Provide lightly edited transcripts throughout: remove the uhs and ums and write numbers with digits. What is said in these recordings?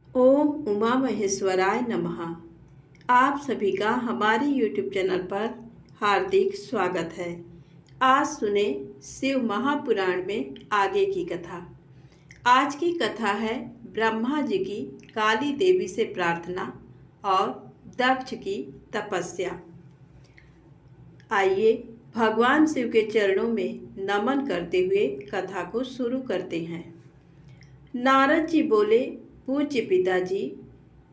ओम उमा महेश्वराय नमः। आप सभी का हमारे YouTube चैनल पर हार्दिक स्वागत है। आज सुने शिव महापुराण में आगे की कथा। आज की कथा है ब्रह्मा जी की काली देवी से प्रार्थना और दक्ष की तपस्या। आइए भगवान शिव के चरणों में नमन करते हुए कथा को शुरू करते हैं। नारद जी बोले, पूज्य पिताजी,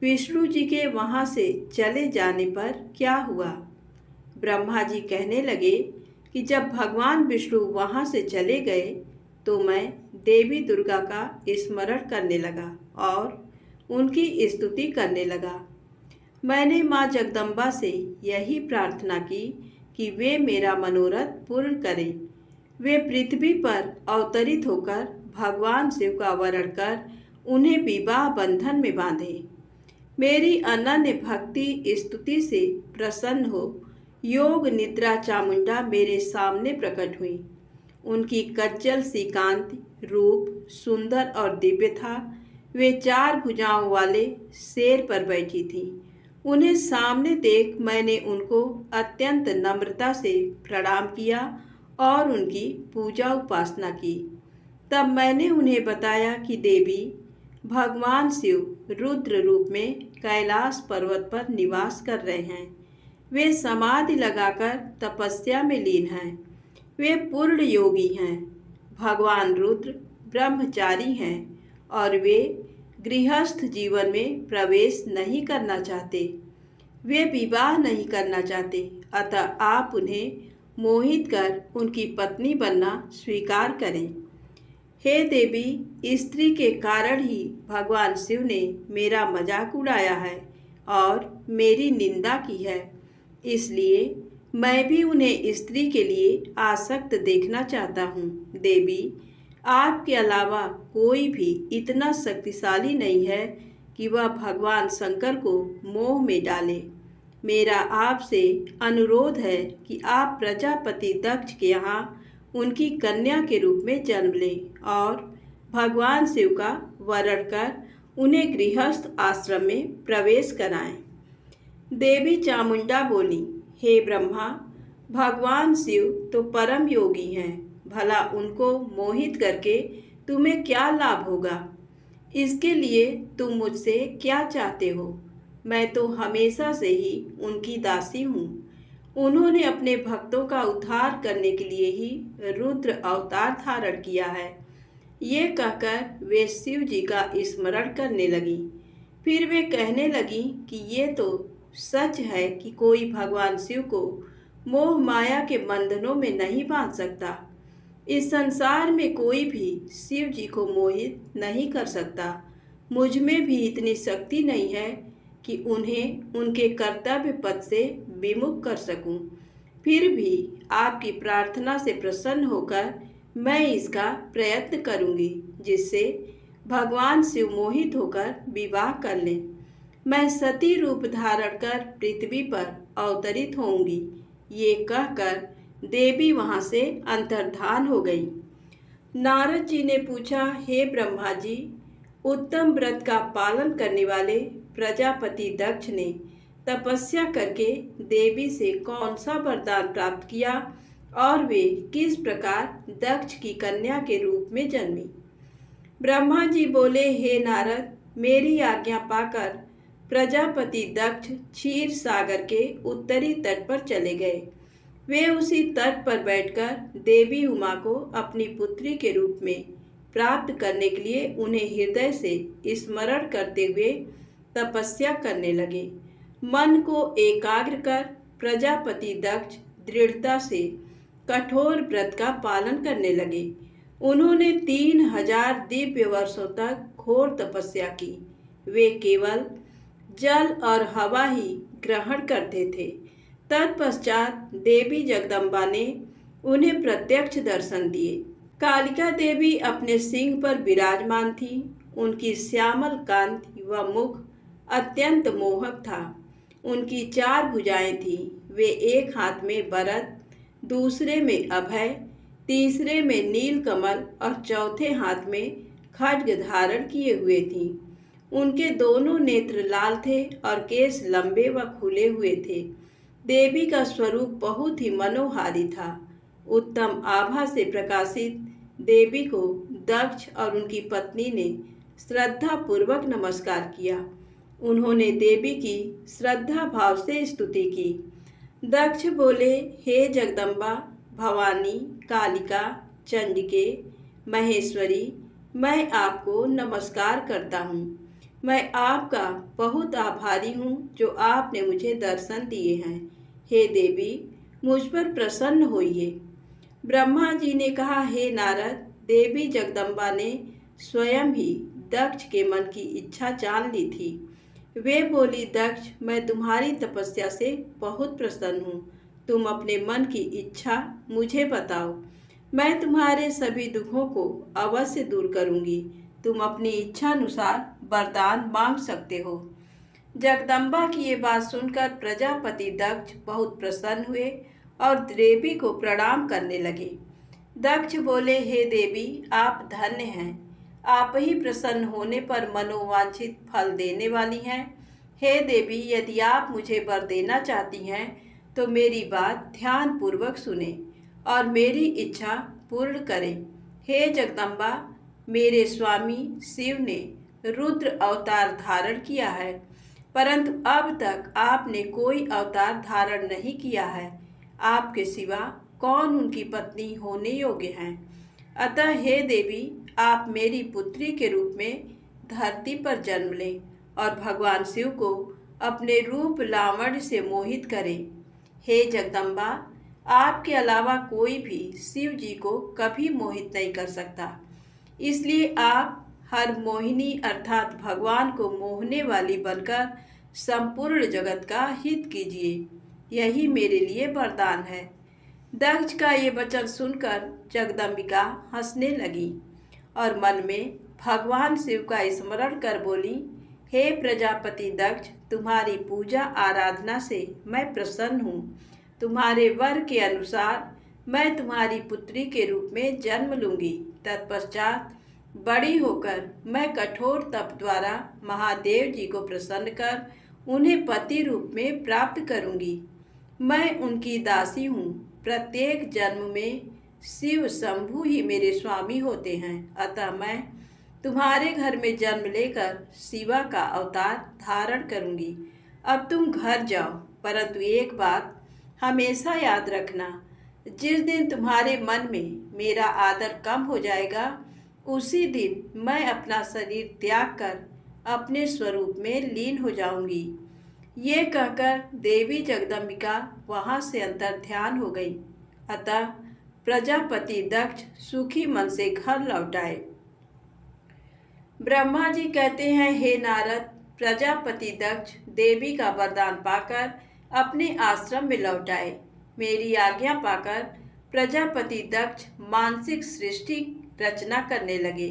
विष्णु जी के वहाँ से चले जाने पर क्या हुआ? ब्रह्मा जी कहने लगे कि जब भगवान विष्णु वहाँ से चले गए तो मैं देवी दुर्गा का स्मरण करने लगा और उनकी स्तुति करने लगा। मैंने माँ जगदम्बा से यही प्रार्थना की कि वे मेरा मनोरथ पूर्ण करें। वे पृथ्वी पर अवतरित होकर भगवान शिव का वरण कर उन्हें विवाह बंधन में बांधे। मेरी अनन्य भक्ति स्तुति से प्रसन्न हो योग निद्रा चामुंडा मेरे सामने प्रकट हुई। उनकी कज्जल सी कांति, रूप सुंदर और दिव्य था। वे 4 भुजाओं वाले शेर पर बैठी थी। उन्हें सामने देख मैंने उनको अत्यंत नम्रता से प्रणाम किया और उनकी पूजा उपासना की। तब मैंने उन्हें बताया कि देवी, भगवान शिव रुद्र रूप में कैलाश पर्वत पर निवास कर रहे हैं। वे समाधि लगाकर तपस्या में लीन हैं। वे पूर्ण योगी हैं। भगवान रुद्र ब्रह्मचारी हैं और वे गृहस्थ जीवन में प्रवेश नहीं करना चाहते। वे विवाह नहीं करना चाहते, अतः आप उन्हें मोहित कर उनकी पत्नी बनना स्वीकार करें। हे देवी, स्त्री के कारण ही भगवान शिव ने मेरा मजाक उड़ाया है और मेरी निंदा की है। इसलिए मैं भी उन्हें स्त्री के लिए आसक्त देखना चाहता हूँ। देवी, आपके अलावा कोई भी इतना शक्तिशाली नहीं है कि वह भगवान शंकर को मोह में डाले। मेरा आपसे अनुरोध है कि आप प्रजापति दक्ष के यहाँ उनकी कन्या के रूप में जन्म लें और भगवान शिव का वरण कर उन्हें गृहस्थ आश्रम में प्रवेश कराएं। देवी चामुंडा बोली, हे ब्रह्मा, भगवान शिव तो परम योगी हैं। भला उनको मोहित करके तुम्हें क्या लाभ होगा? इसके लिए तुम मुझसे क्या चाहते हो? मैं तो हमेशा से ही उनकी दासी हूँ। उन्होंने अपने भक्तों का उद्धार करने के लिए ही रुद्र अवतार धारण किया है। ये कहकर वे शिव जी का स्मरण करने लगी। फिर वे कहने लगी कि ये तो सच है कि कोई भगवान शिव को मोह माया के बंधनों में नहीं बांध सकता। इस संसार में कोई भी शिव जी को मोहित नहीं कर सकता। मुझ में भी इतनी शक्ति नहीं है कि उन्हें उनके कर्तव्य पथ से विमुख कर सकूं। फिर भी आपकी प्रार्थना से प्रसन्न होकर मैं इसका प्रयत्न करूंगी, जिससे भगवान शिव मोहित होकर विवाह कर लें। मैं सती रूप धारण कर पृथ्वी पर अवतरित होंगी। ये कहकर देवी वहां से अंतर्धान हो गई। नारद जी ने पूछा, हे ब्रह्मा जी, उत्तम व्रत का पालन करने वाले प्रजापति दक्ष ने तपस्या करके देवी से कौन सा वरदान प्राप्त किया और वे किस प्रकार दक्ष की कन्या के रूप में जन्मी? ब्रह्मा जी बोले, हे नारद, मेरी आज्ञा पाकर प्रजापति दक्ष क्षीर सागर के उत्तरी तट पर चले गए। वे उसी तट पर बैठकर देवी उमा को अपनी पुत्री के रूप में प्राप्त करने के लिए उन्हें हृदय से स्मरण करते हुए तपस्या करने लगे। मन को एकाग्र कर प्रजापति दक्ष दृढ़ता से कठोर व्रत का पालन करने लगे। उन्होंने 3000 दिव्य वर्षों तक घोर तपस्या की। वे केवल जल और हवा ही ग्रहण करते थे। तत्पश्चात देवी जगदम्बा ने उन्हें प्रत्यक्ष दर्शन दिए। कालिका देवी अपने सिंह पर विराजमान थी। उनकी श्यामल कांति व मुख अत्यंत मोहक था। उनकी 4 भुजाएं थीं। वे एक हाथ में वरद, दूसरे में अभय, तीसरे में नील कमल और चौथे हाथ में खड्ग धारण किए हुए थीं। उनके दोनों नेत्र लाल थे और केस लंबे व खुले हुए थे। देवी का स्वरूप बहुत ही मनोहारी था। उत्तम आभा से प्रकाशित देवी को दक्ष और उनकी पत्नी ने श्रद्धा पूर्वक नमस्कार किया। उन्होंने देवी की श्रद्धा भाव से स्तुति की। दक्ष बोले, हे जगदम्बा, भवानी, कालिका, चंडिके, महेश्वरी, मैं आपको नमस्कार करता हूँ। मैं आपका बहुत आभारी हूँ जो आपने मुझे दर्शन दिए हैं। हे देवी, मुझ पर प्रसन्न होइए। ब्रह्मा जी ने कहा, हे नारद, देवी जगदम्बा ने स्वयं ही दक्ष के मन की इच्छा जान ली थी। वे बोली, दक्ष, मैं तुम्हारी तपस्या से बहुत प्रसन्न हूँ। तुम अपने मन की इच्छा मुझे बताओ, मैं तुम्हारे सभी दुखों को अवश्य दूर करूँगी। तुम अपनी इच्छा अनुसार वरदान मांग सकते हो। जगदम्बा की ये बात सुनकर प्रजापति दक्ष बहुत प्रसन्न हुए और देवी को प्रणाम करने लगे। दक्ष बोले, हे देवी, आप धन्य हैं। आप ही प्रसन्न होने पर मनोवांछित फल देने वाली हैं। हे देवी, यदि आप मुझे वर देना चाहती हैं तो मेरी बात ध्यान पूर्वक सुने और मेरी इच्छा पूर्ण करें। हे जगदम्बा, मेरे स्वामी शिव ने रुद्र अवतार धारण किया है, परंतु अब तक आपने कोई अवतार धारण नहीं किया है। आपके सिवा कौन उनकी पत्नी होने योग्य हैं? अतः हे देवी, आप मेरी पुत्री के रूप में धरती पर जन्म लें और भगवान शिव को अपने रूप लावण्य से मोहित करें। हे जगदम्बा, आपके अलावा कोई भी शिव जी को कभी मोहित नहीं कर सकता, इसलिए आप हर मोहिनी अर्थात भगवान को मोहने वाली बनकर संपूर्ण जगत का हित कीजिए। यही मेरे लिए वरदान है। दक्ष का ये वचन सुनकर जगदम्बिका हंसने लगी और मन में भगवान शिव का स्मरण कर बोली, हे प्रजापति दक्ष, तुम्हारी पूजा आराधना से मैं प्रसन्न हूँ। तुम्हारे वर के अनुसार मैं तुम्हारी पुत्री के रूप में जन्म लूँगी। तत्पश्चात बड़ी होकर मैं कठोर तप द्वारा महादेव जी को प्रसन्न कर उन्हें पति रूप में प्राप्त करूँगी। मैं उनकी दासी हूँ। प्रत्येक जन्म में शिव शंभु ही मेरे स्वामी होते हैं। अतः मैं तुम्हारे घर में जन्म लेकर शिवा का अवतार धारण करूँगी। अब तुम घर जाओ, परंतु एक बात हमेशा याद रखना, जिस दिन तुम्हारे मन में मेरा आदर कम हो जाएगा, उसी दिन मैं अपना शरीर त्याग कर अपने स्वरूप में लीन हो जाऊंगी। ये कहकर देवी जगदम्बिका वहाँ से अंतर्ध्यान हो गई। अतः प्रजापति दक्ष सुखी मन से घर लौट आए। ब्रह्मा जी कहते हैं, हे नारद, प्रजापति दक्ष देवी का वरदान पाकर अपने आश्रम में लौट आए। मेरी आज्ञा पाकर प्रजापति दक्ष मानसिक सृष्टि रचना करने लगे,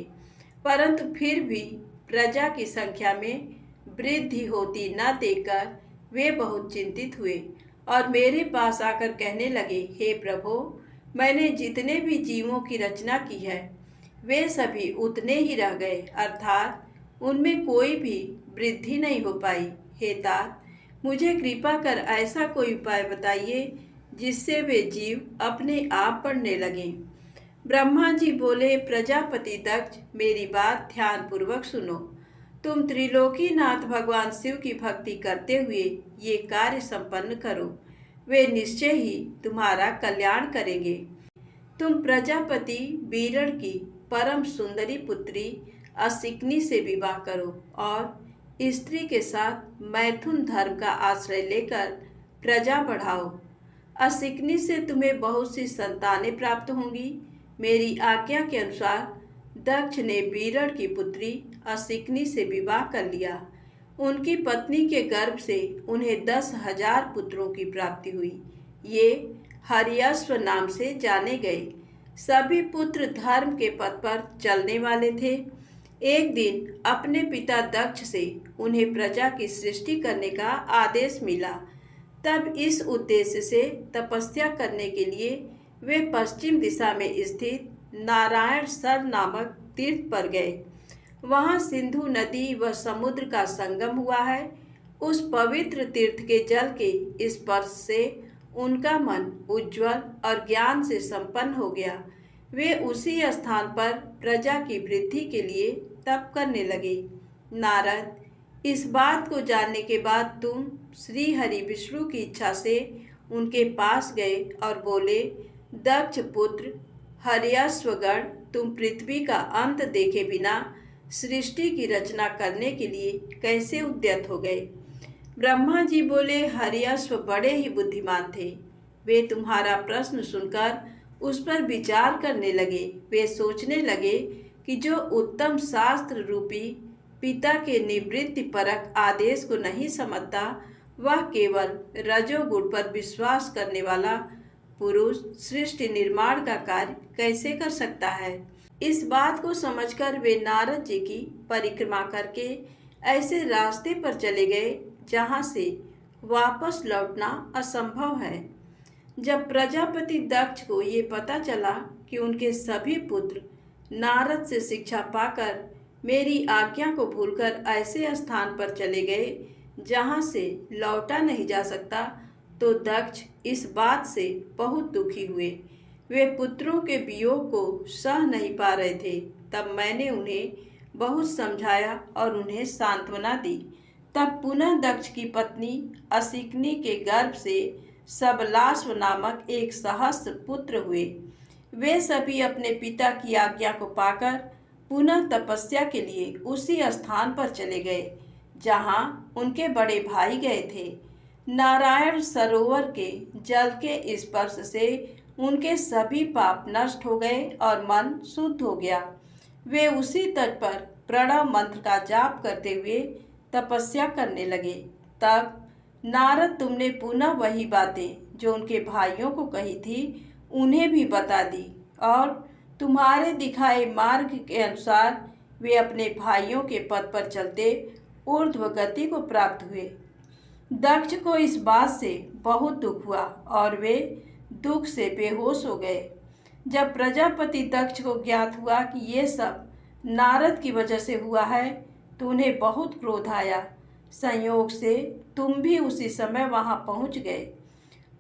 परंतु फिर भी प्रजा की संख्या में वृद्धि होती न देखकर वे बहुत चिंतित हुए और मेरे पास आकर कहने लगे, हे प्रभो, मैंने जितने भी जीवों की रचना की है वे सभी उतने ही रह गए, अर्थात उनमें कोई भी वृद्धि नहीं हो पाई। हे तात, मुझे कृपा कर ऐसा कोई उपाय बताइए जिससे वे जीव अपने आप बढ़ने लगें। ब्रह्मा जी बोले, प्रजापति दक्ष, मेरी बात ध्यान पूर्वक सुनो। तुम त्रिलोकीनाथ भगवान शिव की भक्ति करते हुए ये कार्य संपन्न करो। वे निश्चय ही तुम्हारा कल्याण करेंगे। तुम प्रजापति बीरड़ की परम सुंदरी पुत्री असिकनी से विवाह करो और स्त्री के साथ मैथुन धर्म का आश्रय लेकर प्रजा बढ़ाओ। असिकनी से तुम्हें बहुत सी संतानें प्राप्त होंगी। मेरी आज्ञा के अनुसार दक्ष ने बीरड़ की पुत्री असिकनी से विवाह कर लिया। उनकी पत्नी के गर्भ से उन्हें 10,000 पुत्रों की प्राप्ति हुई। ये हरियश्व नाम से जाने गए। सभी पुत्र धर्म के पथ पर चलने वाले थे। एक दिन अपने पिता दक्ष से उन्हें प्रजा की सृष्टि करने का आदेश मिला। तब इस उद्देश्य से तपस्या करने के लिए वे पश्चिम दिशा में स्थित नारायण सर नामक तीर्थ पर गए। वहाँ सिंधु नदी व समुद्र का संगम हुआ है। उस पवित्र तीर्थ के जल के स्पर्श से उनका मन उज्जवल और ज्ञान से संपन्न हो गया। वे उसी स्थान पर प्रजा की वृद्धि के लिए तप करने लगे। नारद, इस बात को जानने के बाद तुम श्री हरि विष्णु की इच्छा से उनके पास गए और बोले, दक्ष पुत्र हर्यश्वगण, तुम पृथ्वी का अंत देखे बिना सृष्टि की रचना करने के लिए कैसे उद्यत हो गए। ब्रह्मा जी बोले, हर्यश्व बड़े ही बुद्धिमान थे। वे तुम्हारा प्रश्न सुनकर उस पर विचार करने लगे। वे सोचने लगे कि जो उत्तम शास्त्र रूपी पिता के निवृत्ति परक आदेश को नहीं समझता, वह केवल रजोगुण पर विश्वास करने वाला पुरुष सृष्टि निर्माण का कार्य कैसे कर सकता है। इस बात को समझकर वे नारद जी की परिक्रमा करके ऐसे रास्ते पर चले गए जहाँ से वापस लौटना असंभव है। जब प्रजापति दक्ष को ये पता चला कि उनके सभी पुत्र नारद से शिक्षा पाकर मेरी आज्ञा को भूलकर ऐसे स्थान पर चले गए जहाँ से लौटा नहीं जा सकता, तो दक्ष इस बात से बहुत दुखी हुए। वे पुत्रों के वियोग को सह नहीं पा रहे थे। तब मैंने उन्हें बहुत समझाया और उन्हें सांत्वना दी। तब पुनः दक्ष की पत्नी असिकनी के गर्भ से सबलाश्व नामक एक सहस्त्र पुत्र हुए। वे सभी अपने पिता की आज्ञा को पाकर पुनः तपस्या के लिए उसी स्थान पर चले गए जहाँ उनके बड़े भाई गए थे। नारायण सरोवर के जल के स्पर्श से उनके सभी पाप नष्ट हो गए और मन शुद्ध हो गया। वे उसी तट पर प्रणव मंत्र का जाप करते हुए तपस्या करने लगे। तब नारद, तुमने पुनः वही बातें जो उनके भाइयों को कही थी उन्हें भी बता दी और तुम्हारे दिखाए मार्ग के अनुसार वे अपने भाइयों के पद पर चलते ऊर्ध्व गति को प्राप्त हुए। दक्ष को इस बात से बहुत दुख हुआ और वे दुख से बेहोश हो गए। जब प्रजापति दक्ष को ज्ञात हुआ कि ये सब नारद की वजह से हुआ है, तो उन्हें बहुत क्रोध आया। संयोग से तुम भी उसी समय वहां पहुंच गए।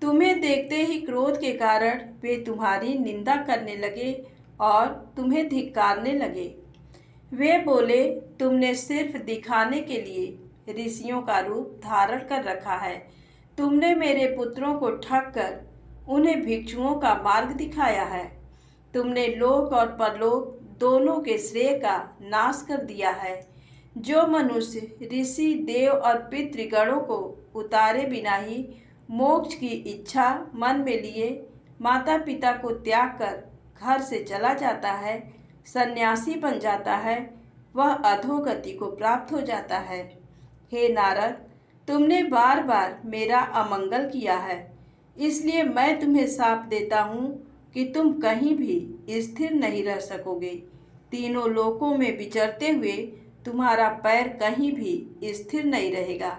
तुम्हें देखते ही क्रोध के कारण वे तुम्हारी निंदा करने लगे और तुम्हें धिक्कारने लगे। वे बोले, तुमने सिर्फ दिखाने के लिए ऋषियों का रूप धारण कर रखा है। तुमने मेरे पुत्रों को ठग कर उन्हें भिक्षुओं का मार्ग दिखाया है। तुमने लोक और परलोक दोनों के श्रेय का नाश कर दिया है। जो मनुष्य ऋषि, देव और पितृगणों को उतारे बिना ही मोक्ष की इच्छा मन में लिए माता पिता को त्याग कर घर से चला जाता है, सन्यासी बन जाता है, वह अधोगति को प्राप्त हो जाता है। हे नारद, तुमने बार बार मेरा अमंगल किया है, इसलिए मैं तुम्हें शाप देता हूँ कि तुम कहीं भी स्थिर नहीं रह सकोगे। तीनों लोकों में विचरते हुए तुम्हारा पैर कहीं भी स्थिर नहीं रहेगा,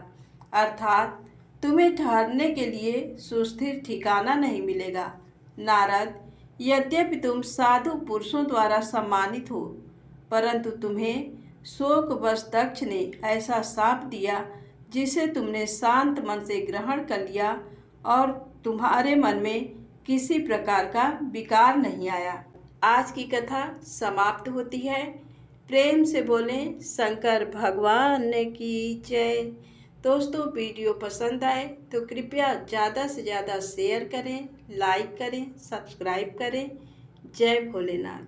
अर्थात तुम्हें ठहरने के लिए सुस्थिर ठिकाना नहीं मिलेगा। नारद, यद्यपि तुम साधु पुरुषों द्वारा सम्मानित हो, परंतु तुम्हें शोकवश दक्ष ने ऐसा शाप दिया जिसे तुमने शांत मन से ग्रहण कर लिया और तुम्हारे मन में किसी प्रकार का विकार नहीं आया। आज की कथा समाप्त होती है। प्रेम से बोलें शंकर भगवान की जय। दोस्तों, वीडियो पसंद आए तो कृपया ज़्यादा से ज़्यादा शेयर करें, लाइक करें, सब्सक्राइब करें। जय भोलेनाथ।